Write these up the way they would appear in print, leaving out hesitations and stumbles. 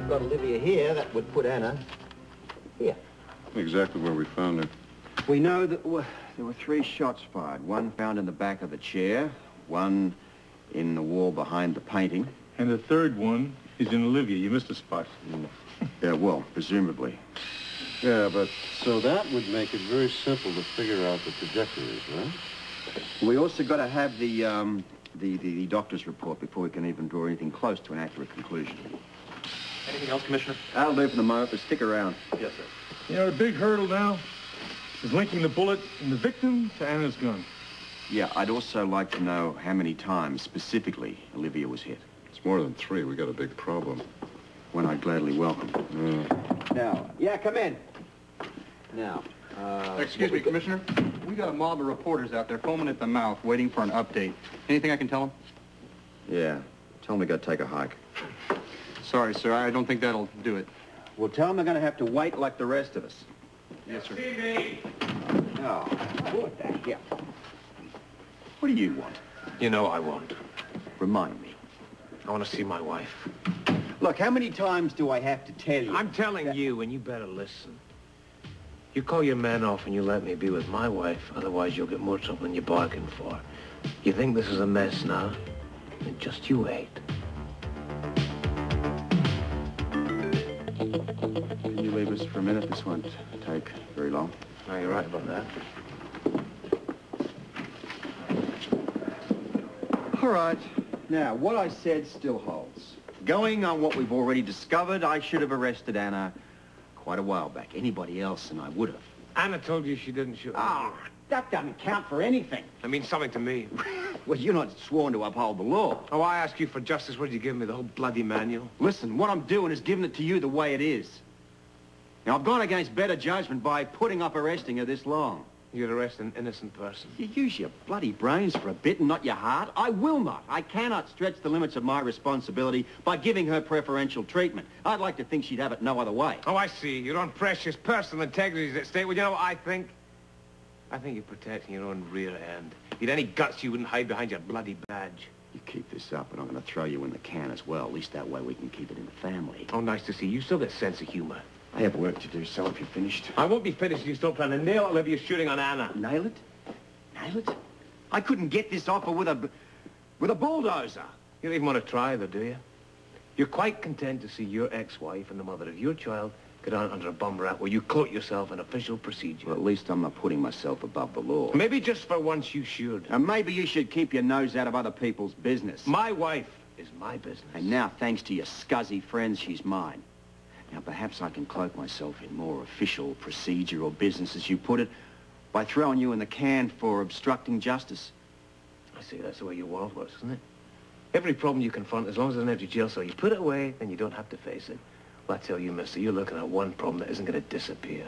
we've got Olivia here, that would put Anna here. Exactly where we found her. We know that there were 3 shots fired. One found in the back of the chair, one in the wall behind the painting. And the third one is in Olivia. You missed a spot. Yeah, well, presumably. Yeah, but so that would make it very simple to figure out the trajectories, right? We also got to have the doctor's report before we can even draw anything close to an accurate conclusion. Anything else, Commissioner? That'll do for the moment, but stick around. Yes, sir. You know, the big hurdle now is linking the bullet in the victim to Anna's gun. Yeah, I'd also like to know how many times specifically Olivia was hit. It's more than 3. We got a big problem. One I'd gladly welcome. Now, yeah, come in. Now, Excuse me, Commissioner. We got a mob of reporters out there foaming at the mouth, waiting for an update. Anything I can tell them? Yeah, tell them to go take a hike. Sorry, sir. I don't think that'll do it. Well, tell them they're going to have to wait like the rest of us. Yes, sir. Oh, what the hell? What do you want? You know I won't. Remind me. I want to see my wife. Look, how many times do I have to tell you? I'm telling you, and you better listen. You call your men off and you let me be with my wife, otherwise you'll get more trouble than you bargained for. You think this is a mess now? Then just you wait. Can you leave us for a minute? This won't take very long. No, you're right about that. All right. Now, what I said still holds. Going on what we've already discovered, I should have arrested Anna quite a while back. Anybody else, and I would have. Anna told you she didn't shoot. Ah, that doesn't count for anything. That means something to me. Well, you're not sworn to uphold the law. Oh, I ask you for justice. What did you give me? The whole bloody manual? Listen, what I'm doing is giving it to you the way it is. Now, I've gone against better judgment by putting up arresting her this long. You'd arrest an innocent person. You use your bloody brains for a bit and not your heart. I will not. I cannot stretch the limits of my responsibility by giving her preferential treatment. I'd like to think she'd have it no other way. Oh, I see. Your own precious personal integrity is at stake. Well, you know what I think? I think you're protecting your own rear end. If you'd any guts, you wouldn't hide behind your bloody badge. You keep this up, and I'm going to throw you in the can as well. At least that way we can keep it in the family. Oh, nice to see you. You still got sense of humor. I have work to do, so if you're finished... I won't be finished if you still plan to nail Olivia's shooting on Anna. Nail it? Nail it? I couldn't get this offer with a bulldozer. You don't even want to try, though, do you? You're quite content to see your ex-wife and the mother of your child get on under a bum rap where you cloak yourself in official procedure. Well, at least I'm not putting myself above the law. Maybe just for once you should. And maybe you should keep your nose out of other people's business. My wife is my business. And now, thanks to your scuzzy friends, she's mine. Now, perhaps I can cloak myself in more official procedure or business, as you put it, by throwing you in the can for obstructing justice. I see, that's the way your world works, isn't it? Every problem you confront, as long as there's an empty jail cell, you put it away, then you don't have to face it. Well, I tell you, mister, you're looking at one problem that isn't going to disappear.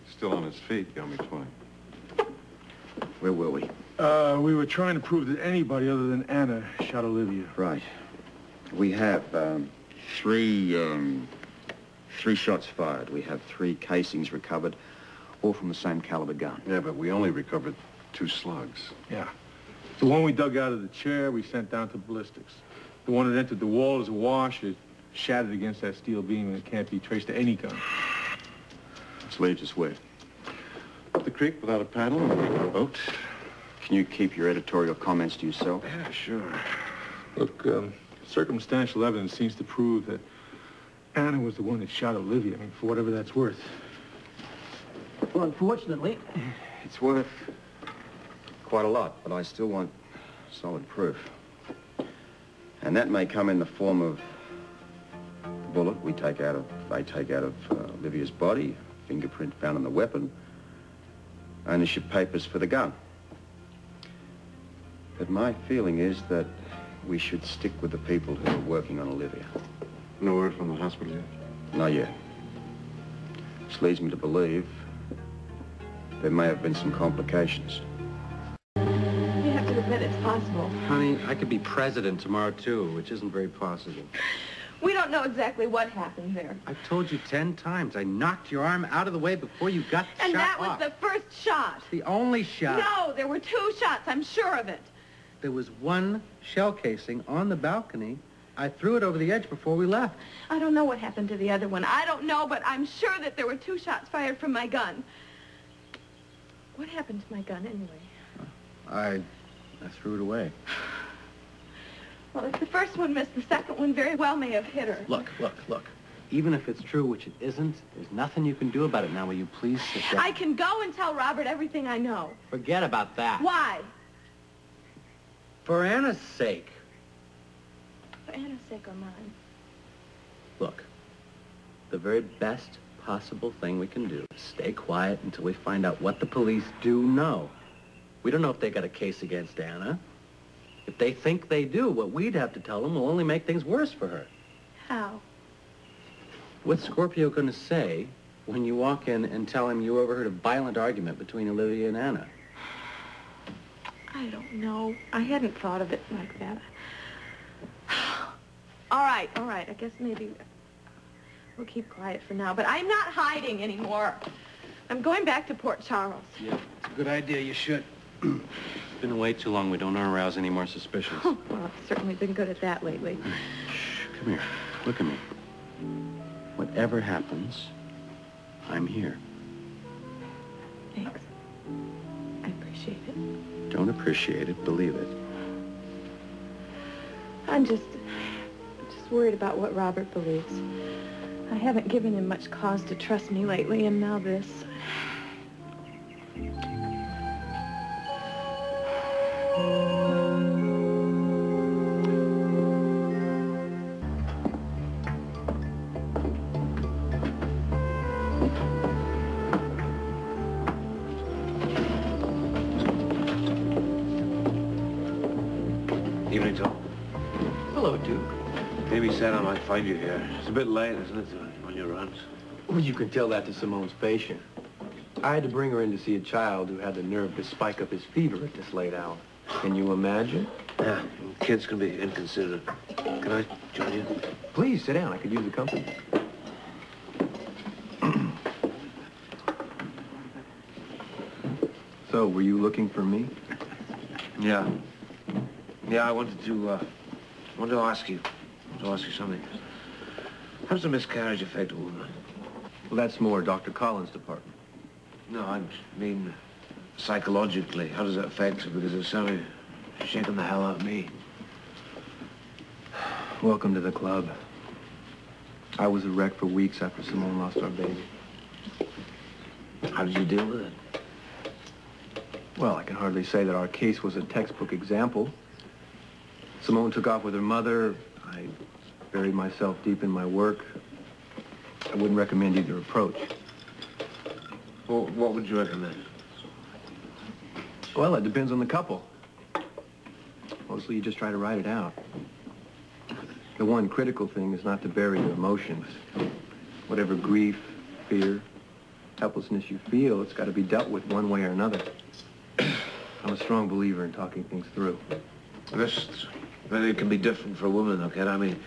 Still on his feet, got me 20. Where were we? We were trying to prove that anybody other than Anna shot Olivia. Right. We have three shots fired. We have 3 casings recovered, all from the same caliber gun. Yeah, but we only recovered 2 slugs. Yeah. The one we dug out of the chair, we sent down to ballistics. The one that entered the wall is awash. It shattered against that steel beam, and it can't be traced to any gun. Which leaves us where? Up the creek without a paddle and a boat. Can you keep your editorial comments to yourself? Yeah, sure. Look, circumstantial evidence seems to prove that Anna was the one that shot Olivia. I mean, for whatever that's worth. Well, unfortunately... It's worth quite a lot, but I still want solid proof. And that may come in the form of the bullet they take out of Olivia's body, fingerprint found on the weapon, ownership papers for the gun. But my feeling is that we should stick with the people who are working on Olivia. No word from the hospital yet? Not yet. Which leads me to believe there may have been some complications. You have to admit it's possible. Honey, I could be president tomorrow, too, which isn't very possible. We don't know exactly what happened there. I've told you 10 times. I knocked your arm out of the way before you got the And shot that was off. the first shot. The only shot. No, there were 2 shots. I'm sure of it. There was one shell casing on the balcony. I threw it over the edge before we left. I don't know what happened to the other one. I don't know, but I'm sure that there were 2 shots fired from my gun. What happened to my gun, anyway? I threw it away. Well, if the first one missed, the second one very well may have hit her. Look. Even if it's true, which it isn't, there's nothing you can do about it now. Will you please sit down? I can go and tell Robert everything I know. Forget about that. Why? For Anna's sake. For Anna's sake or mine. Look, the very best possible thing we can do is stay quiet until we find out what the police do know. We don't know if they got a case against Anna. If they think they do, what we'd have to tell them will only make things worse for her. How? What's Scorpio going to say when you walk in and tell him you overheard a violent argument between Olivia and Anna? I don't know. I hadn't thought of it like that. All right. I guess maybe we'll keep quiet for now. But I'm not hiding anymore. I'm going back to Port Charles. Yeah, it's a good idea. You should. It's been away too long. We don't want to arouse any more suspicions. Oh, well, I've certainly been good at that lately. Shh, come here. Look at me. Whatever happens, I'm here. Thanks. I appreciate it. Don't appreciate it, believe it. I'm just worried about what Robert believes. I haven't given him much cause to trust me lately, and now this. Evening, Tom. Hello, Duke. Maybe said I might find you here. It's a bit late, isn't it, on your runs? Well, you can tell that to Simone's patient. I had to bring her in to see a child who had the nerve to spike up his fever at this late hour. Can you imagine? Yeah, kids can be inconsiderate. Can I join you? Please, sit down. I could use the company. So, were you looking for me? Yeah. Yeah, I wanted to ask you something. How does a miscarriage affect a woman? Well, that's more Dr. Collins' department. No, I mean psychologically. How does that affect her? Because it's certainly shaking the hell out of me. Welcome to the club. I was a wreck for weeks after Simone lost our baby. How did you deal with it? Well, I can hardly say that our case was a textbook example. Simone took off with her mother. I buried myself deep in my work. I wouldn't recommend either approach. Well, what would you recommend? Well, it depends on the couple. Mostly you just try to write it out. The one critical thing is not to bury your emotions. Whatever grief, fear, helplessness you feel, it's got to be dealt with one way or another. I'm a strong believer in talking things through. This, it can be different for a woman, though, kid. I mean,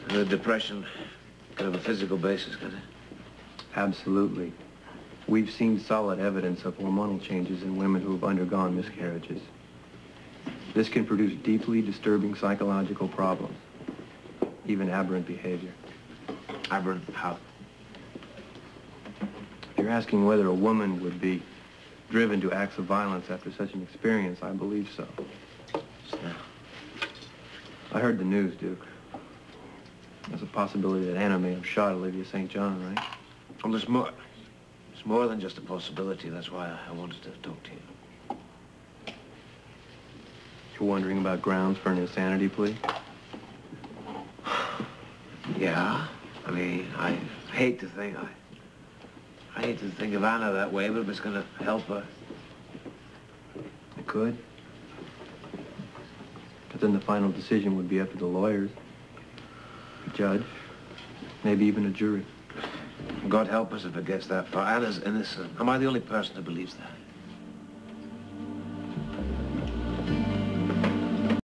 the depression can have a physical basis, can it? Absolutely. We've seen solid evidence of hormonal changes in women who have undergone miscarriages. This can produce deeply disturbing psychological problems, even aberrant behavior. Aberrant how? If you're asking whether a woman would be driven to acts of violence after such an experience, I believe so. I heard the news, Duke. There's a possibility that Anna may have shot Olivia St. John, right? Well, there's more. It's more than just a possibility. That's why I wanted to talk to you. You're wondering about grounds for an insanity plea? Yeah. I mean, I hate to think of Anna that way, but if it's going to help her. It could. But then the final decision would be up to the lawyers, the judge, maybe even a jury. God help us if it gets that far. Anna's innocent. Am I the only person who believes that?